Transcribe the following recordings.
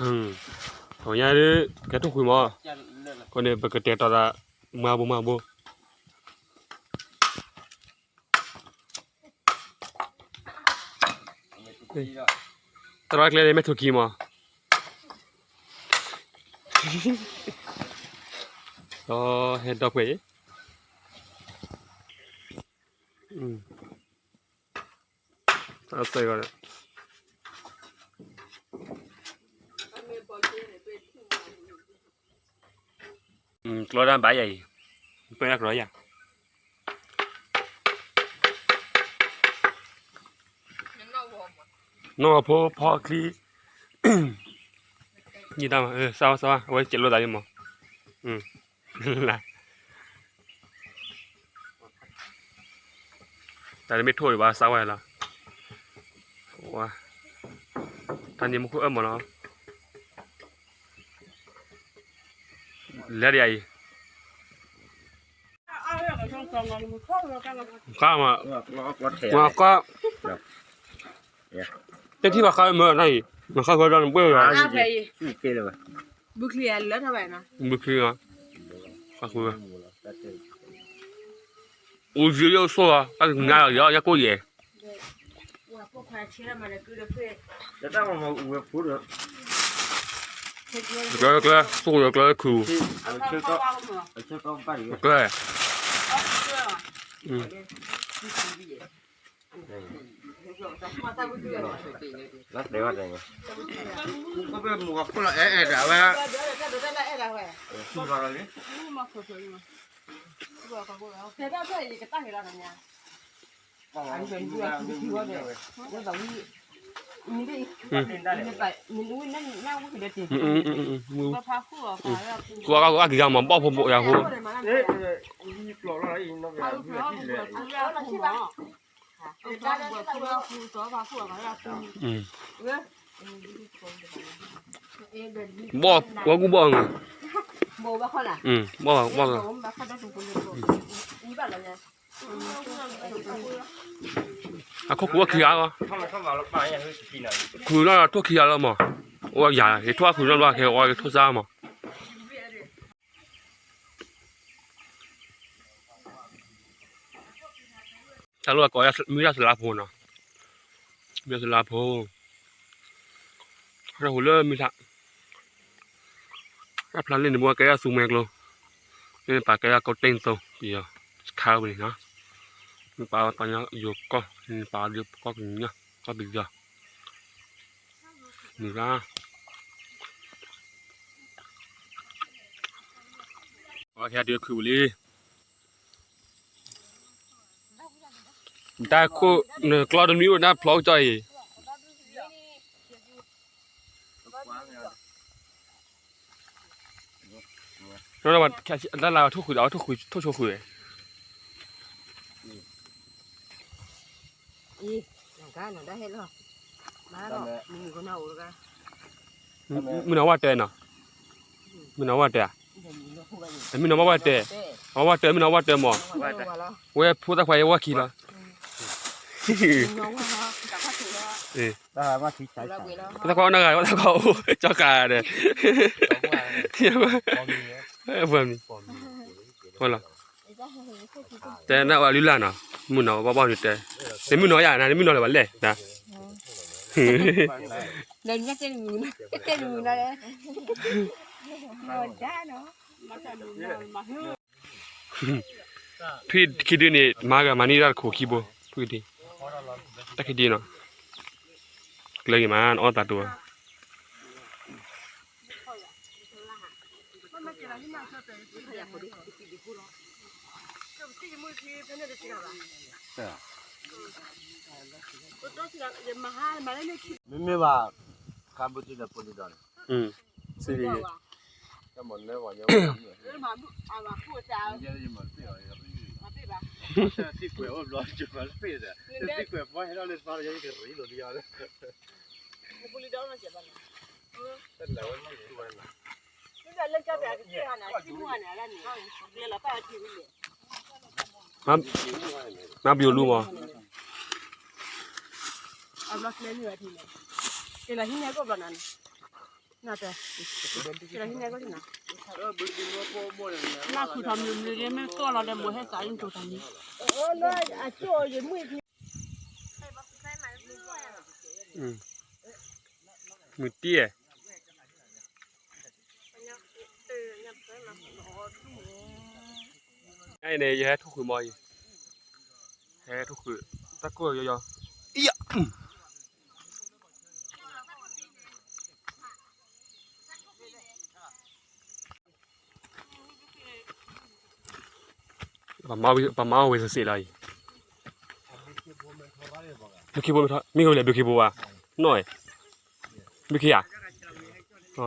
好像是该种灰嘛，可能不个带到了马步，ตลอดเลยไม่ถูกกี่มาก็เห็นดอกไปเอาใส่ก่อนกลัวด้านใบใหญ่เป็นนักร้อยอย่างน้องพอคลียี่ดำซ้าไว้เจ็ดโลได้ยังมั้งล่ะแต่ไม่ทั่วหรือว่าซ้าไว้ละว้าท่านยังไม่คุ้มหมดเนาะแล้วใหญ่ข้ามาก็เจ้าที่ว่าเขาเมื่อไหร่มันเขาเดินเบื่อบุคลีนแล้วทำไมนะบุคลีนเขาคุย我只要说啊，那人家要过夜。我不快吃了嘛，这狗的肥。这咱们我铺的。个做个苦。这刚把这个。对。那得话这个。我被木个铺了哎这玩意。是吧了的？这边这一个大黑了人家，安全主要是我的，我等你，你的，你那我给他点，我怕火，我给他们爆破呀火。你老了人那个。我不帮啊。冇乜可能。冇。啊，เขาคุยอะไรคุยแล้วทุกข์อะไรมั้งว่าอย่าเห็นทุกข์คุยแล้วว่าแค่ว่าทุกข์ซ้ำมั้งถ้ารู้ว่าก็มีอะไรสลับหัวนะมีสลับหัวเราหัวเริ่มมีสักรับพลันเล่นในบัวแกสูงแมกเลยนี่ป่าแกก็เต้นโตเดี๋ยวข้าวไปนะนี่ป่าตอนนี้อยู่ก็นี่ป่าเดี๋ยวก็อย่างเงี้ยก็บิดจ้ะนี่ละว่าแค่เดียวคือเลยแต่คู่เนี่ยกลอดมีอยู่นะพลอยใจแล้วเราแค่แล้วเราทุกคุยเอาทุกโชว์คุยอีอย่างกันได้เห็นหรอมาหรอมีคนเอาหรือกันมึงเอาว่าเตะน่ะมึงเอาว่าเตะมึงเอาว่าเตะเอาว่าเตะมึงเอาว่าเตะมั้งเว้ยพูดตะไคร้ว่าขี้ละว่าที่ใช้ตะไคร้นั่งไงว่าตะไคร้เจ้ากาเนี่ยเพิ่มพอละแต่น่าว่าลิลานะมึงเอาบ้าๆนี่แต่แต่มึงเอาอย่างนั้นมึงเอาอะไรวะเล่นะเดินยัดเจนูนะเจนูนะเลยนอนจ้าเนาะมาจะนอนมาพี่คิดดูนี่มากับมานี่รัดโคคีโบพี่ดีตะคิดดีเนาะเลยมันอ้อตัดตัวไม่ว่าคำพูดที่จะพูดได้สิริจะหมดแล้ววันนี้ที่เกลือว่าร้อนจุดมันเปียดที่เกลือว่าให้เราเล่นฟ้าเราจะได้เกิดรีหลุดยาวเลยบุรีดาวน่าจะบ้านแต่แล้วไม่รู้ว่าน่ะนี่ก็เล่นกับแบบที่ว่าน่ะที่มั่วน่ะแล้วนี่เรียนแล้วไปที่นี่มาบิวรู้มั้ยเอาล็อกเล่นเหนือทีนี้เวลาที่ไหนก็บ้านนั้น那对，这个现在过去呢。那苦他们里面多了的没还啥人做他们。那啊，做也没。มือเตี้ยไอ้เนี่ยแย่ทุกข์มอยแย่ทุกข์ตะกั่วยออีอะปะมาเวสเสไลบิคิโบมีก็เลยบิคิโบอ่ะน้อยบิคิอ่ะอ๋อ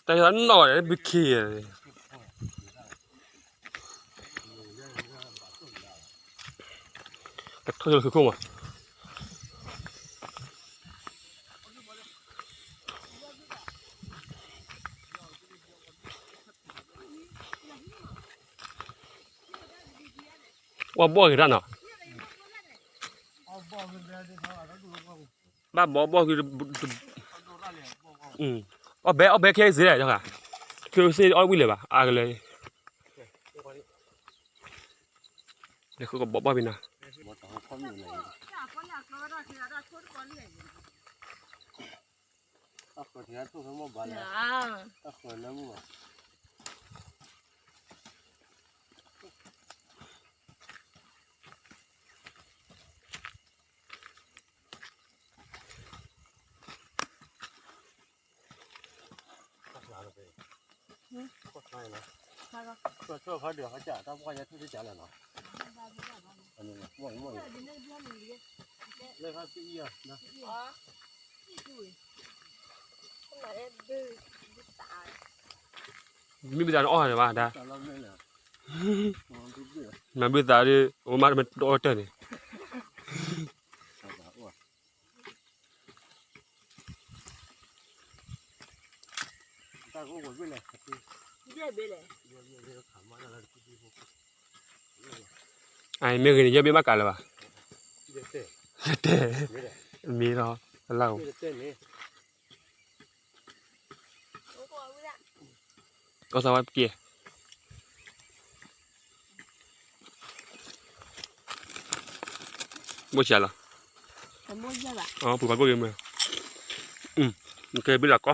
แต่ฉันน้อยบิคิแต่ทั่วจะคือคุ้มอ่ะว่าบ่คือด้านน่ะบ้าบ่คือเอาแบแค่สิได้จังค่ะคือสิเอาวิเลยป่ะอ่ะก็เลยเดี๋ยวคือก็บ่เป็นนะ做好这好讲，咱不管人出去讲了呢。我，那还不一样，那。มีบิดาอ้อเลยป่ะดามันบิดาดิโอ้มามันโดดเตอร์นี่ไอ้เมื่อกี้นี่เยอะไม่มากกันเลยป่ะเต้มีเนาะเล่าก็สวัสดีไม่ใช่หรออ๋อผู้คนพวกนี้มั้ยมันเคยบิดาก็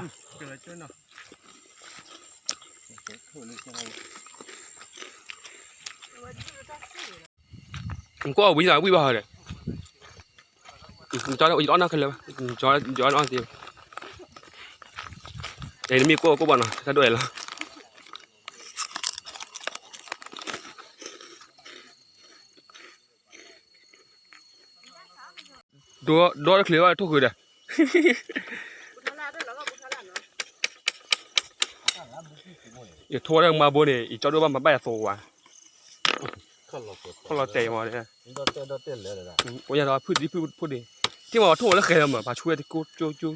ก็วิ่งวิ่งบ้าเลยจอดอีกอันนั้นคือเลยจอดอันเดียวไอ้นี่มีก็บ้านนะถ้าด้วยละดูเคลียร์ว่าทุกคนเด้ออย่าโทรเรื่องมาบนนี่อีจอดดูบ้านมาบ้านโซ่ว่ะเขาเราเตะมาเลยโอ้ยเราพูดดิที่มาโทรแล้วเคยทำมาช่วยที่กูจู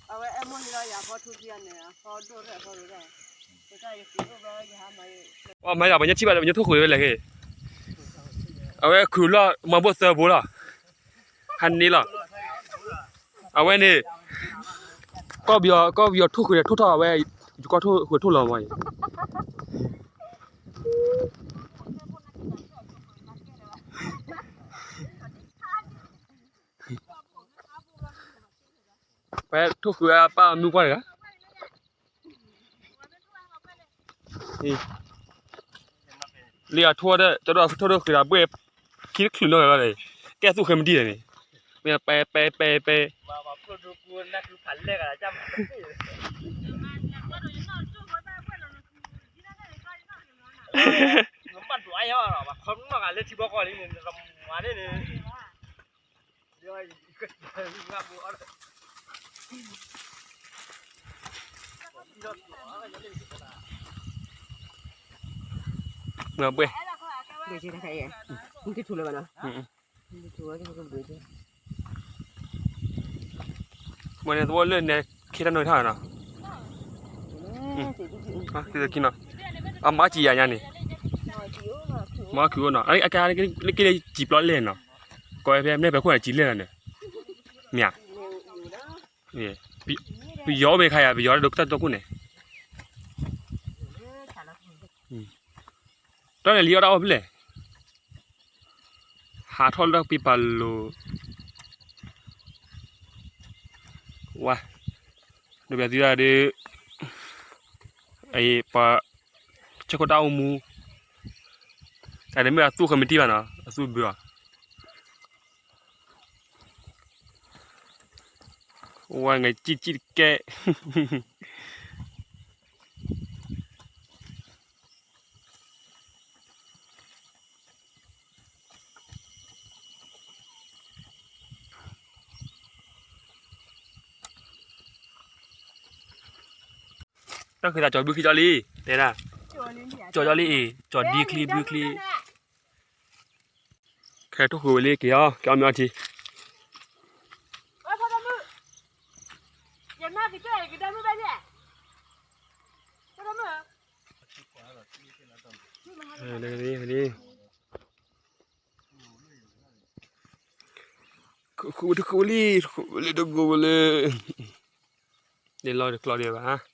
เอาไว้ไอ้มันเราอยากพอทุกอย่างเนี่ยพอดูได้ว่าไม่อยากไปยัดชีพอะไรไปยัดทุกคนเลยเลยเอาไว้คือเรามาบดเซอร์บูล่ะฮันนี่ล่ะเอาไว้นี่ก็เบียทุกคนทุกท่าไว้ก็ทุกเราไว้ไปทุกคนป้ามีกว่าเหรอนี่เรียทั่วได้จะได้ทั่วคือแบบเว็บคิดขึ้นเลยแกสู้เคยมันดีเลยนี่เนี่ยไปว่าพูดดูกูนักผันเล็กอะจำมันตัวไอ้เหรอแบบคนมากอะไรที่บอกว่านี่ทำมาเนี่ยเดี๋ยวก็งับกูอะไรเงาเบ้เบจิได้ใครเองมึงที่ถูกเลยป่ะเนาะถูกแล้วที่มึงเบจิวันนี้ตัวเล่นเนี่ยคิดได้หน่อยเท่าไหร่นะที่จะกินอ่ะอามาจีอย่างนี้ มาคือเนาะไอ้อาการนี่จีบล้อเล่นเนาะก็ไอ้แบบเนี่ยแบบคนจีเล่นเนี่ยเมียเนี่ยปีย้อไม่ใครอ่ะปีย้อดรตัวกูเนี่ยตอนนี้เลี้ยวเราไปเลยหาทอลล์ปีปัลโลว้าดูแบบที่ว่าเดไอ้ปะเช็คดาวมูแต่เดี๋ยวไม่เอาสู้คอมมิตี้ป่ะเนาะสู้เบื่อว่าไงจีแกก็คือจอดบิวคลีจอลี่เดี๋ยวนะจอลี่จอดดีคลีบิวคลีแค่ทุกคนเลยกี่อ่ะกี่มีอะไรทีนี่คูลี่ทุกคนเลยเดี๋ยวรอเดี๋ยวฮะ